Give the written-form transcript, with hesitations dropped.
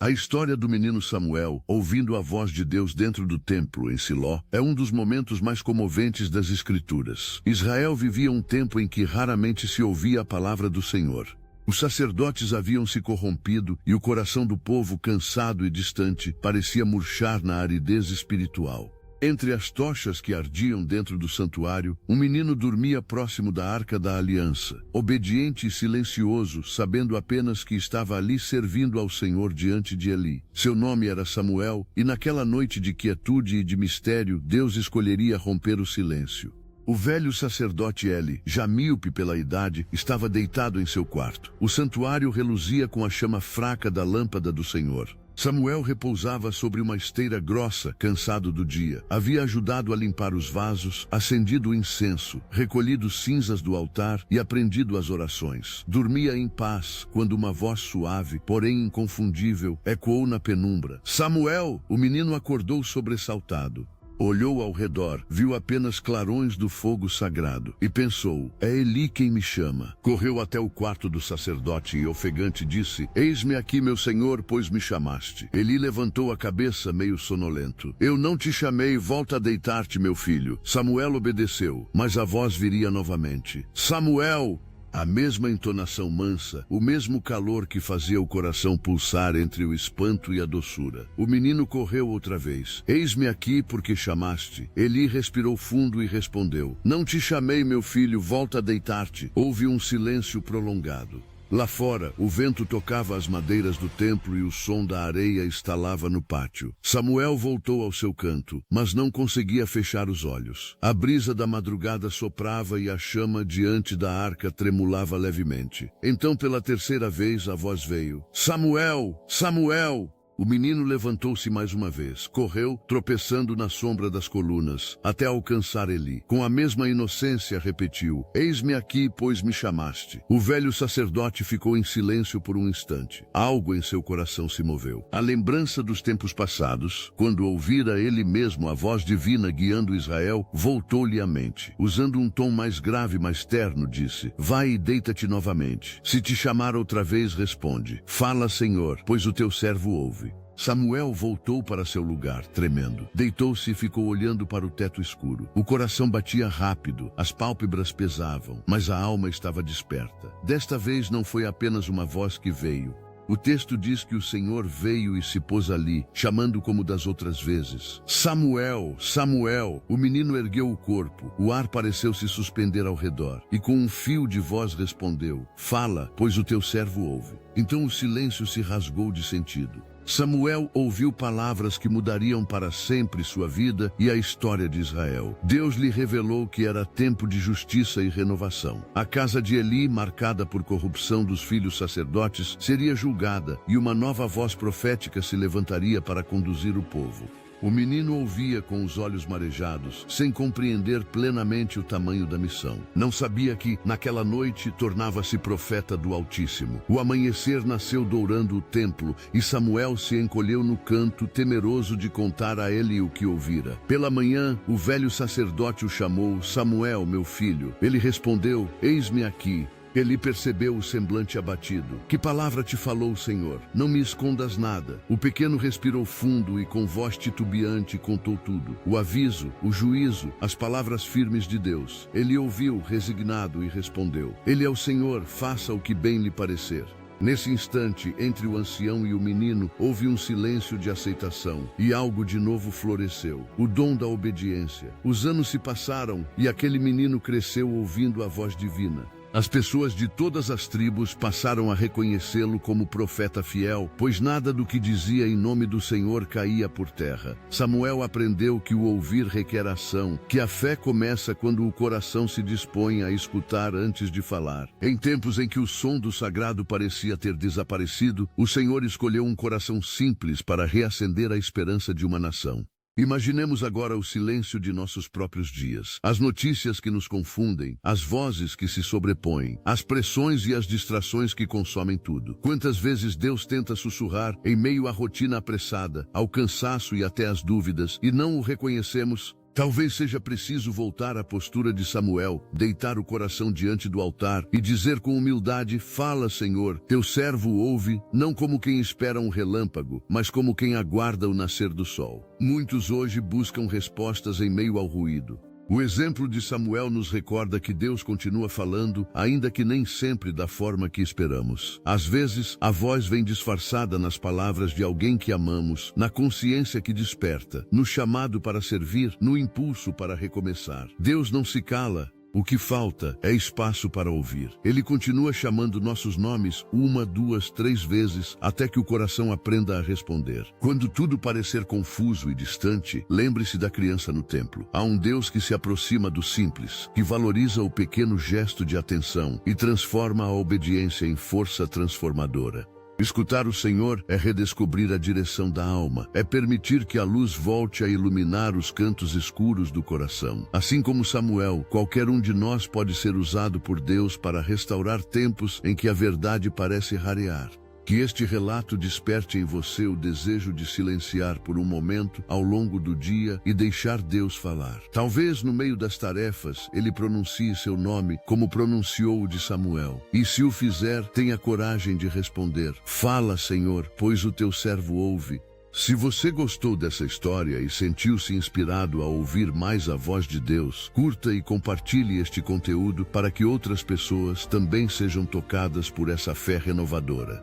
A história do menino Samuel, ouvindo a voz de Deus dentro do templo em Siló, é um dos momentos mais comoventes das Escrituras. Israel vivia um tempo em que raramente se ouvia a palavra do Senhor. Os sacerdotes haviam se corrompido e o coração do povo, cansado e distante, parecia murchar na aridez espiritual. Entre as tochas que ardiam dentro do santuário, um menino dormia próximo da Arca da Aliança, obediente e silencioso, sabendo apenas que estava ali servindo ao Senhor diante de Eli. Seu nome era Samuel, e naquela noite de quietude e de mistério, Deus escolheria romper o silêncio. O velho sacerdote Eli, já míope pela idade, estava deitado em seu quarto. O santuário reluzia com a chama fraca da lâmpada do Senhor. Samuel repousava sobre uma esteira grossa, cansado do dia. Havia ajudado a limpar os vasos, acendido o incenso, recolhido cinzas do altar e aprendido as orações. Dormia em paz, quando uma voz suave, porém inconfundível, ecoou na penumbra. Samuel! O menino acordou sobressaltado. Olhou ao redor, viu apenas clarões do fogo sagrado e pensou, é Eli quem me chama. Correu até o quarto do sacerdote e ofegante disse, eis-me aqui, meu senhor, pois me chamaste. Eli levantou a cabeça meio sonolento. Eu não te chamei, volta a deitar-te, meu filho. Samuel obedeceu, mas a voz viria novamente. Samuel! A mesma entonação mansa, o mesmo calor que fazia o coração pulsar entre o espanto e a doçura. O menino correu outra vez. Eis-me aqui porque chamaste. Eli respirou fundo e respondeu, não te chamei, meu filho, volta a deitar-te. Houve um silêncio prolongado. Lá fora, o vento tocava as madeiras do templo e o som da areia estalava no pátio. Samuel voltou ao seu canto, mas não conseguia fechar os olhos. A brisa da madrugada soprava e a chama diante da arca tremulava levemente. Então, pela terceira vez, a voz veio. Samuel! Samuel! O menino levantou-se mais uma vez, correu, tropeçando na sombra das colunas, até alcançar Eli. Com a mesma inocência, repetiu, eis-me aqui, pois me chamaste. O velho sacerdote ficou em silêncio por um instante. Algo em seu coração se moveu. A lembrança dos tempos passados, quando ouvira ele mesmo a voz divina guiando Israel, voltou-lhe à mente. Usando um tom mais grave, mais terno, disse, vai e deita-te novamente. Se te chamar outra vez, responde, fala, Senhor, pois o teu servo ouve. Samuel voltou para seu lugar, tremendo. Deitou-se e ficou olhando para o teto escuro. O coração batia rápido, as pálpebras pesavam, mas a alma estava desperta. Desta vez não foi apenas uma voz que veio. O texto diz que o Senhor veio e se pôs ali, chamando como das outras vezes. Samuel, Samuel! O menino ergueu o corpo, o ar pareceu se suspender ao redor, e com um fio de voz respondeu, fala, pois o teu servo ouve. Então o silêncio se rasgou de sentido. Samuel ouviu palavras que mudariam para sempre sua vida e a história de Israel. Deus lhe revelou que era tempo de justiça e renovação. A casa de Eli, marcada por corrupção dos filhos sacerdotes, seria julgada e uma nova voz profética se levantaria para conduzir o povo. O menino ouvia com os olhos marejados, sem compreender plenamente o tamanho da missão. Não sabia que, naquela noite, tornava-se profeta do Altíssimo. O amanhecer nasceu dourando o templo, e Samuel se encolheu no canto, temeroso de contar a ele o que ouvira. Pela manhã, o velho sacerdote o chamou, Samuel, meu filho. Ele respondeu, eis-me aqui. Eli percebeu o semblante abatido. Que palavra te falou, Senhor? Não me escondas nada. O pequeno respirou fundo e com voz titubeante contou tudo. O aviso, o juízo, as palavras firmes de Deus. Ele ouviu, resignado, e respondeu. Ele é o Senhor, faça o que bem lhe parecer. Nesse instante, entre o ancião e o menino, houve um silêncio de aceitação, e algo de novo floresceu, o dom da obediência. Os anos se passaram, e aquele menino cresceu ouvindo a voz divina. As pessoas de todas as tribos passaram a reconhecê-lo como profeta fiel, pois nada do que dizia em nome do Senhor caía por terra. Samuel aprendeu que o ouvir requer ação, que a fé começa quando o coração se dispõe a escutar antes de falar. Em tempos em que o som do sagrado parecia ter desaparecido, o Senhor escolheu um coração simples para reacender a esperança de uma nação. Imaginemos agora o silêncio de nossos próprios dias, as notícias que nos confundem, as vozes que se sobrepõem, as pressões e as distrações que consomem tudo. Quantas vezes Deus tenta sussurrar em meio à rotina apressada, ao cansaço e até às dúvidas, e não o reconhecemos? Talvez seja preciso voltar à postura de Samuel, deitar o coração diante do altar e dizer com humildade: fala, Senhor, teu servo ouve, não como quem espera um relâmpago, mas como quem aguarda o nascer do sol. Muitos hoje buscam respostas em meio ao ruído. O exemplo de Samuel nos recorda que Deus continua falando, ainda que nem sempre da forma que esperamos. Às vezes, a voz vem disfarçada nas palavras de alguém que amamos, na consciência que desperta, no chamado para servir, no impulso para recomeçar. Deus não se cala. O que falta é espaço para ouvir. Ele continua chamando nossos nomes 1, 2, 3 vezes, até que o coração aprenda a responder. Quando tudo parecer confuso e distante, lembre-se da criança no templo. Há um Deus que se aproxima do simples, que valoriza o pequeno gesto de atenção e transforma a obediência em força transformadora. Escutar o Senhor é redescobrir a direção da alma, é permitir que a luz volte a iluminar os cantos escuros do coração. Assim como Samuel, qualquer um de nós pode ser usado por Deus para restaurar tempos em que a verdade parece rarear. Que este relato desperte em você o desejo de silenciar por um momento ao longo do dia e deixar Deus falar. Talvez no meio das tarefas ele pronuncie seu nome como pronunciou o de Samuel. E se o fizer, tenha coragem de responder: fala, Senhor, pois o teu servo ouve. Se você gostou dessa história e sentiu-se inspirado a ouvir mais a voz de Deus, curta e compartilhe este conteúdo para que outras pessoas também sejam tocadas por essa fé renovadora.